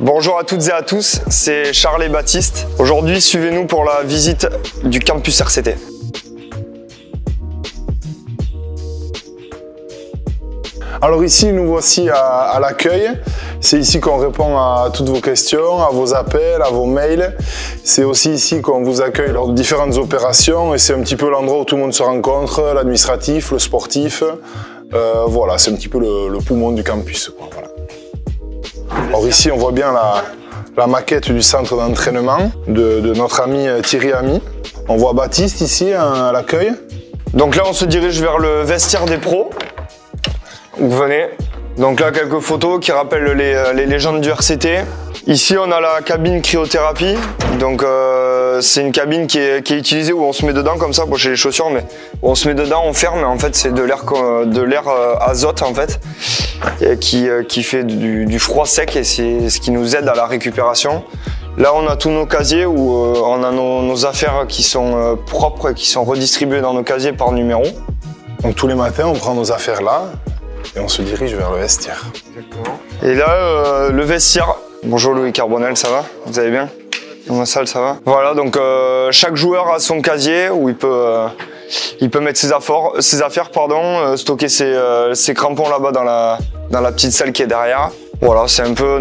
Bonjour à toutes et à tous, c'est Charles et Baptiste. Aujourd'hui, suivez-nous pour la visite du campus RCT. Alors ici, nous voici à l'accueil. C'est ici qu'on répond à toutes vos questions, à vos appels, à vos mails. C'est aussi ici qu'on vous accueille lors de différentes opérations et c'est un petit peu l'endroit où tout le monde se rencontre, l'administratif, le sportif. Voilà, c'est un petit peu le poumon du campus, quoi, voilà. Alors ici, on voit bien la maquette du centre d'entraînement de notre ami Thierry Ami. On voit Baptiste ici à l'accueil. Donc là, on se dirige vers le vestiaire des pros. Vous venez. Donc là, quelques photos qui rappellent les légendes du RCT. Ici, on a la cabine cryothérapie. Donc c'est une cabine qui est utilisée où on se met dedans comme ça. Bon, j'ai les chaussures, mais on se met dedans, on ferme. Mais en fait, c'est de l'air azote en fait, et qui fait du froid sec et c'est ce qui nous aide à la récupération. Là, on a tous nos casiers où on a nos affaires qui sont propres, qui sont redistribuées dans nos casiers par numéro. Donc tous les matins, on prend nos affaires là. Et on se dirige vers le vestiaire. Exactement. Et là, le vestiaire. Bonjour Louis Carbonel, ça va? Vous allez bien? Dans ma salle, ça va? Voilà, donc chaque joueur a son casier où il peut mettre ses affaires, stocker ses crampons là-bas dans la petite salle qui est derrière. Voilà, c'est un peu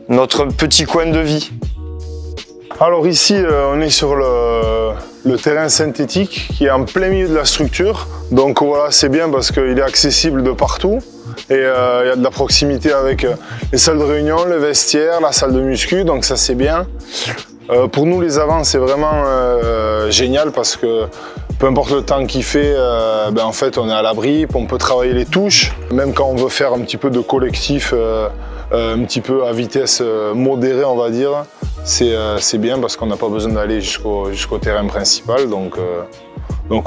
notre petit coin de vie. Alors ici, on est sur le terrain synthétique qui est en plein milieu de la structure. Donc voilà, c'est bien parce qu'il est accessible de partout. Et il y a de la proximité avec les salles de réunion, le vestiaire, la salle de muscu, donc ça c'est bien. Pour nous les avants, c'est vraiment génial parce que peu importe le temps qu'il fait, en fait on est à l'abri, on peut travailler les touches. Même quand on veut faire un petit peu de collectif, un petit peu à vitesse modérée on va dire, c'est bien parce qu'on n'a pas besoin d'aller jusqu'au terrain principal. Donc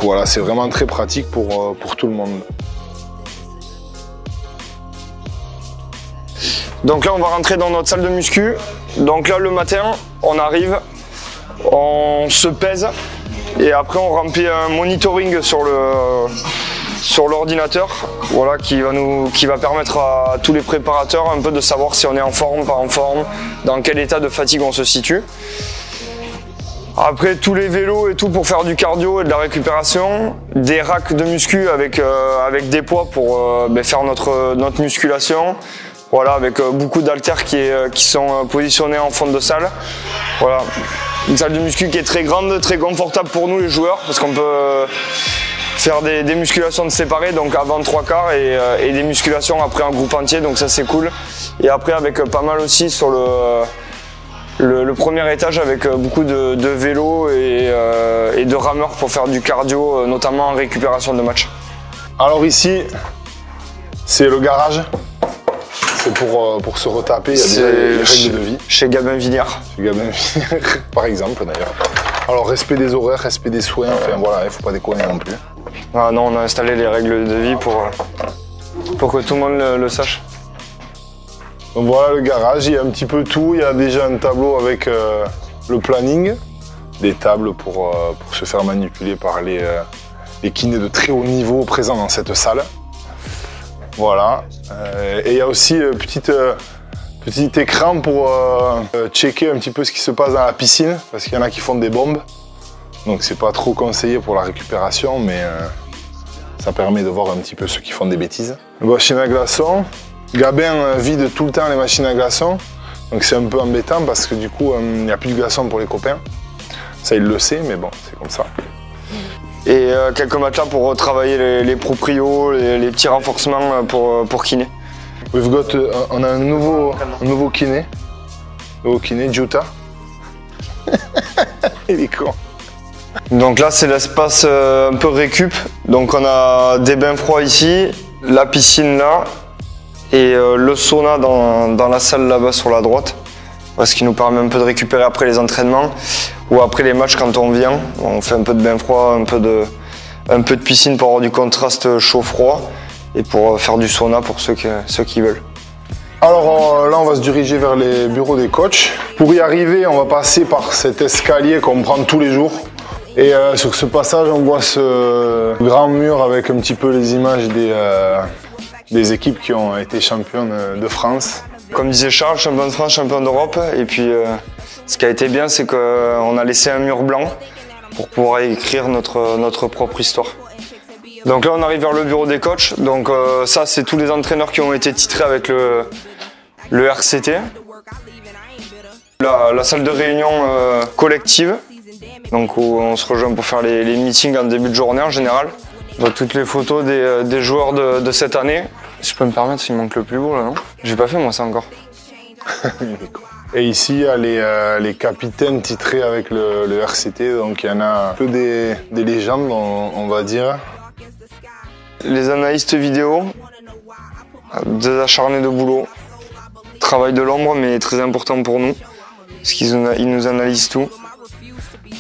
voilà, c'est vraiment très pratique pour tout le monde. Donc là, on va rentrer dans notre salle de muscu. Donc là, le matin, on arrive, on se pèse et après on remplit un monitoring sur l'ordinateur, voilà, qui va permettre à tous les préparateurs un peu de savoir si on est en forme, pas en forme, dans quel état de fatigue on se situe. Après, tous les vélos et tout pour faire du cardio et de la récupération, des racks de muscu avec des poids pour faire notre musculation. Voilà, avec beaucoup d'haltères qui sont positionnés en fond de salle. Voilà, une salle de muscu qui est très grande, très confortable pour nous les joueurs parce qu'on peut faire des musculations de séparées, donc avant 3/4 et des musculations après en groupe entier, donc ça c'est cool. Et après avec pas mal aussi sur le premier étage avec beaucoup de vélos et de rameurs pour faire du cardio, notamment en récupération de match. Alors ici, c'est le garage. C'est pour se retaper, il y a déjà les règles de vie. Chez Gabin Vignard. Chez Gabin Vignard, par exemple d'ailleurs. Alors respect des horaires, respect des soins, enfin voilà, il ne faut pas déconner non plus. Ah non, on a installé les règles de vie pour que tout le monde le sache. Donc voilà le garage, il y a un petit peu tout, il y a déjà un tableau avec le planning, des tables pour se faire manipuler par les kinés de très haut niveau présents dans cette salle. Voilà, et il y a aussi petit écran pour checker un petit peu ce qui se passe dans la piscine, parce qu'il y en a qui font des bombes, donc c'est pas trop conseillé pour la récupération, mais ça permet de voir un petit peu ceux qui font des bêtises. Machine à glaçons, Gabin vide tout le temps les machines à glaçons, donc c'est un peu embêtant parce que du coup il n'y a plus de glaçons pour les copains, ça il le sait, mais bon, c'est comme ça. Et quelques matelas pour travailler les proprios, les petits renforcements pour kiné. On a un nouveau kiné. Juta. Il est con. Donc là c'est l'espace un peu récup. Donc on a des bains froids ici, la piscine là et le sauna dans la salle là-bas sur la droite. Ce qui nous permet un peu de récupérer après les entraînements ou après les matchs quand on vient. On fait un peu de bain froid, un peu de piscine pour avoir du contraste chaud-froid et pour faire du sauna pour ceux qui veulent. Alors là on va se diriger vers les bureaux des coachs. Pour y arriver on va passer par cet escalier qu'on prend tous les jours. Et sur ce passage on voit ce grand mur avec un petit peu les images des équipes qui ont été championnes de France. Comme disait Charles, champion de France, champion d'Europe. Et puis ce qui a été bien, c'est qu'on a laissé un mur blanc pour pouvoir écrire notre propre histoire. Donc là, on arrive vers le bureau des coachs. Donc ça, c'est tous les entraîneurs qui ont été titrés avec le RCT. La salle de réunion collective, donc où on se rejoint pour faire les meetings en début de journée en général. Donc, toutes les photos des joueurs de cette année. Si je peux me permettre, il manque le plus beau là, non? J'ai pas fait moi ça encore. Et ici, il y a les capitaines titrés avec le RCT, donc il y en a un peu des légendes, on va dire. Les analystes vidéo, des acharnés de boulot. Travail de l'ombre, mais très important pour nous, parce qu'ils nous analysent tout.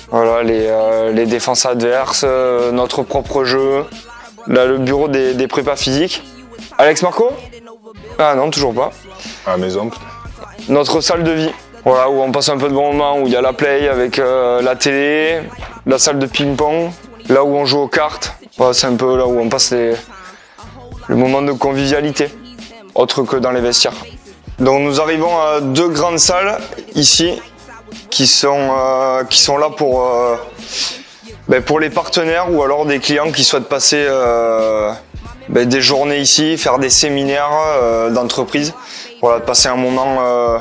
Voilà, les défenses adverses, notre propre jeu. Là, le bureau des prépas physiques. Alex Marco? Ah non, toujours pas. À la maison. Notre salle de vie, voilà, où on passe un peu de bon moment, où il y a la play avec la télé, la salle de ping-pong, là où on joue aux cartes. Voilà, c'est un peu là où on passe le moment de convivialité, autre que dans les vestiaires. Donc nous arrivons à deux grandes salles ici, qui sont là pour les partenaires ou alors des clients qui souhaitent passer des journées ici, faire des séminaires d'entreprise, voilà, passer un moment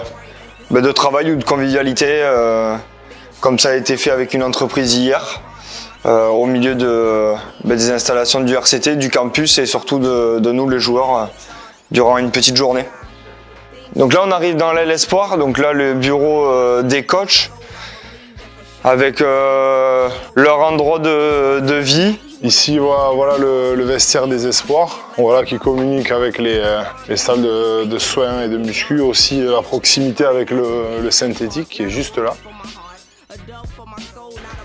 de travail ou de convivialité, comme ça a été fait avec une entreprise hier, au milieu des installations du RCT, du campus et surtout de nous les joueurs durant une petite journée. Donc là on arrive dans l'aile espoir, donc là le bureau des coachs avec leur endroit de vie. Ici voilà le vestiaire des espoirs, voilà, qui communique avec les salles de soins et de muscu, aussi la proximité avec le synthétique qui est juste là.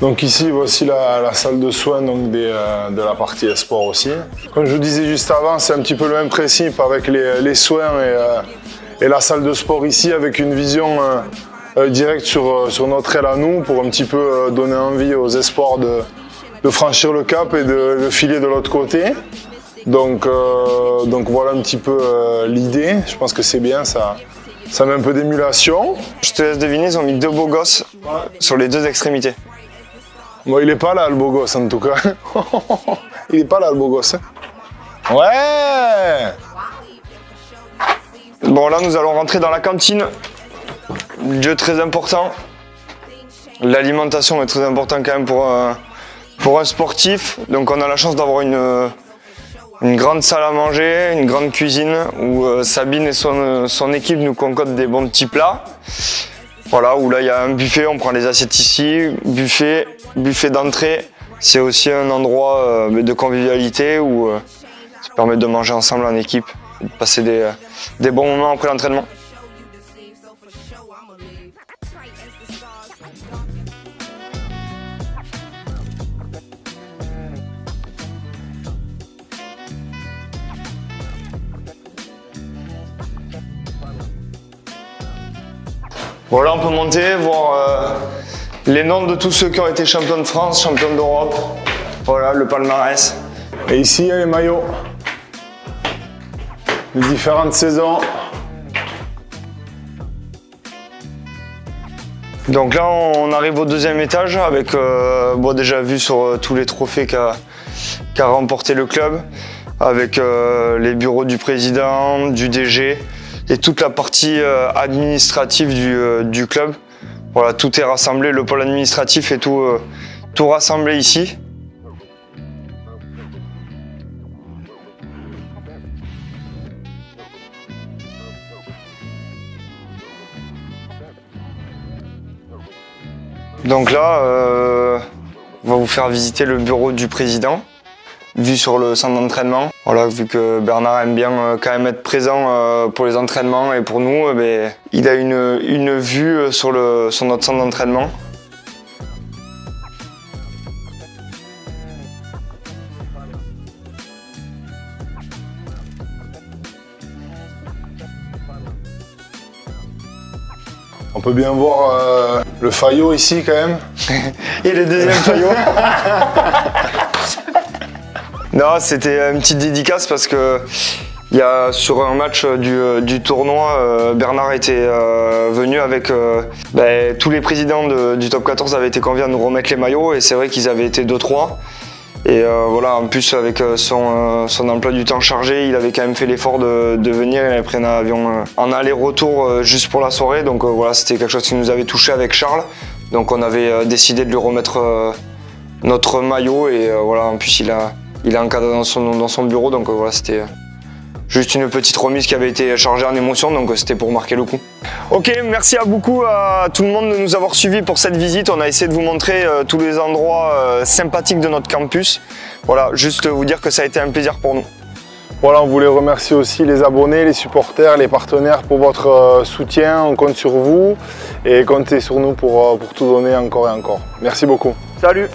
Donc ici voici la salle de soins donc de la partie espoir aussi. Comme je vous disais juste avant, c'est un petit peu le même principe avec les soins et la salle de sport ici, avec une vision directe sur notre aile à nous, pour un petit peu donner envie aux espoirs de franchir le cap et de filer de l'autre côté. Donc voilà un petit peu l'idée. Je pense que c'est bien, ça met un peu d'émulation. Je te laisse deviner, ils ont mis deux beaux gosses sur les deux extrémités. Bon, il est pas là le beau gosse en tout cas. Il est pas là le beau gosse. Ouais! Bon, là nous allons rentrer dans la cantine. Lieu très important. L'alimentation est très importante quand même pour un sportif. Donc on a la chance d'avoir une grande salle à manger, une grande cuisine où Sabine et son équipe nous concoctent des bons petits plats. Voilà, où là il y a un buffet, on prend les assiettes ici, buffet d'entrée. C'est aussi un endroit de convivialité où ça permet de manger ensemble en équipe, de passer des bons moments après l'entraînement. Bon, là on peut monter, voir les noms de tous ceux qui ont été champions de France, champions d'Europe. Voilà, le palmarès. Et ici, il y a les maillots. Les différentes saisons. Donc là, on arrive au deuxième étage avec, déjà vu sur tous les trophées qu'a remporté le club, avec les bureaux du président, du DG et toute la partie administrative du club. Voilà, tout est rassemblé, le pôle administratif est tout rassemblé ici. Donc là, on va vous faire visiter le bureau du président, vu sur le centre d'entraînement. Voilà, vu que Bernard aime bien quand même être présent pour les entraînements et pour nous, il a une vue sur notre centre d'entraînement. On peut bien voir le faillot ici quand même. Et le deuxième faillot. Non, c'était une petite dédicace parce que Il y a sur un match du tournoi, Bernard était venu avec tous les présidents du top 14 avaient été conviés à nous remettre les maillots et c'est vrai qu'ils avaient été 2-3. Et voilà, en plus avec son emploi du temps chargé, il avait quand même fait l'effort de venir. Il avait pris un avion en aller-retour juste pour la soirée. Donc voilà, c'était quelque chose qui nous avait touché avec Charles. Donc on avait décidé de lui remettre notre maillot et voilà, en plus il a encadré dans son bureau. Donc voilà, c'était juste une petite remise qui avait été chargée en émotion, donc c'était pour marquer le coup. Ok, merci beaucoup à tout le monde de nous avoir suivis pour cette visite. On a essayé de vous montrer tous les endroits sympathiques de notre campus. Voilà, juste vous dire que ça a été un plaisir pour nous. Voilà, on voulait remercier aussi les abonnés, les supporters, les partenaires pour votre soutien. On compte sur vous et comptez sur nous pour tout donner encore et encore. Merci beaucoup. Salut!